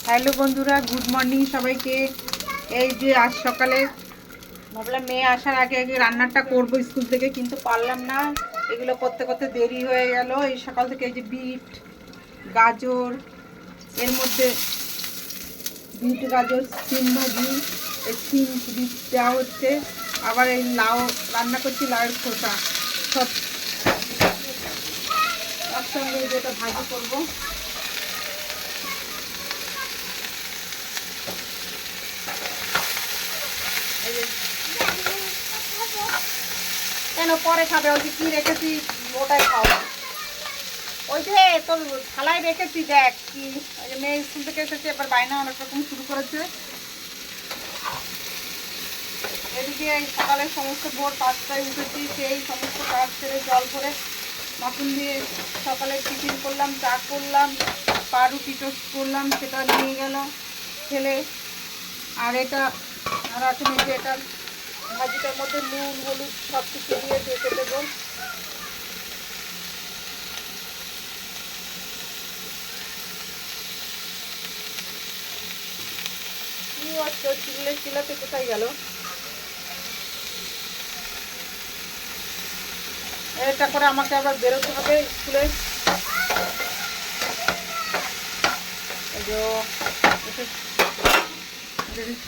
Hello বন্ধুরা, good morning সবাইকে। এই যে আজ সকালে ভাবলাম মেয়ে আসার আগে আগে রান্নাটা করবো স্কুল থেকে, কিন্তু পারলাম না। এগুলো করতে করতে দেরি হয়ে গেল। এই সকাল থেকে এই যে বিট, গাজর, এর মধ্যে বিট গাজর সিম ভাজি, এই সিম বিট দেওয়া হচ্ছে। আবার এই লাউ রান্না করছি, লাউয়ের খোসা সব একসঙ্গে যেটা ভাজি করবো। কেন পরে খাবে? ওই যে কি রেখেছি ওটাই খাও। ওই যে তোর থালায় রেখেছি, দেখ কি। ওই যে মেয়ে স্কুল থেকে এসেছে, এবার বায়না অনেক রকম শুরু করেছে। এদিকে সকালে সমস্ত ভোর 5টায় উঠেছি, সেই সমস্ত কাজ ছেড়ে জল ভরে মাখন দিয়ে সকালে টিফিন করলাম, চা করলাম, পাউরুটি টোস্ট করলাম, সেটা নিয়ে গেল ছেলে। আর এটা আর এখন এই যে এটা ভাজিটার মধ্যে নুন হলুদ সব কিছু দিয়ে ঢেকে দেবো। কি হচ্ছে চিল্লাতে কোথায় গেল? এটা করে আমাকে আবার বেরোতে হবে স্কুলে।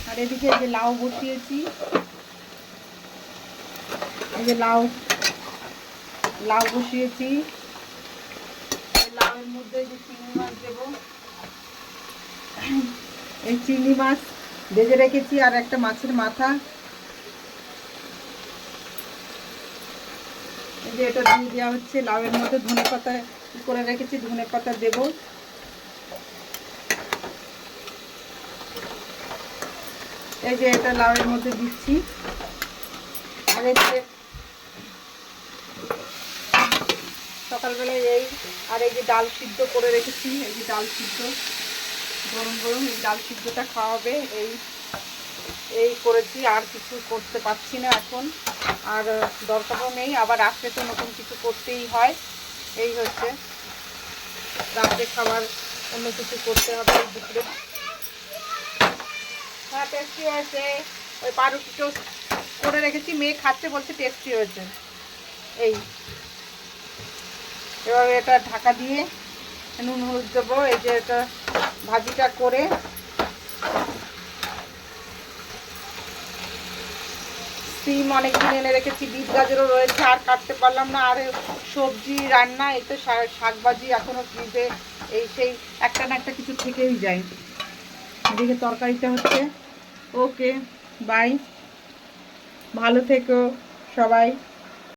আর এদিকে এই যে লাউ বসিয়েছি, এই যে লাউ বসিয়েছি। লাউয়ের মধ্যে যে চিংড়ি মাছ দেবো, এই চিংড়ি মাছ ভেজে রেখেছি, আর একটা মাছের মাথা। এই যে এটা দিয়ে দেওয়া হচ্ছে লাউয়ের মধ্যে। ধনে পাতা করে রেখেছি, ধনে পাতা দেবো। এই যে এটা লাউয়ের মধ্যে দিচ্ছি। আর এদিকে সকালবেলায় আর এই যে ডাল সিদ্ধ করে রেখেছি, এই যে ডাল সিদ্ধ গরম গরম, এই ডাল সিদ্ধটা খাওয়াবে। এই করেছি, আর কিছু করতে পারছি না এখন, আর দরকারও নেই। আবার রাত্রে তো নতুন কিছু করতেই হয়। এই হচ্ছে রাত্রে খাবার, অন্য কিছু করতে হবে দুপুরে। হ্যাঁ, টেস্টি হয়েছে। ওই পাউরুটি টোস্ট করে রেখেছি, মেয়ে খাচ্ছে, বলছে টেস্টি হয়েছে। এই এবার এটা ঢাকা দিয়ে নুন হলুদ দেবো। এই যে এটা ভাজিটা করে সিম অনেকদিন এনে রেখেছি, বিট গাজরও রয়েছে, আর কাটতে পারলাম না। আর সবজি রান্না, এই তো শাক ভাজি এখনও ফ্রিজে, এই সেই একটা না একটা কিছু থেকেই যায়। এদিকে তরকারিটা হচ্ছে। ওকে, বাই, ভালো থেকো সবাই।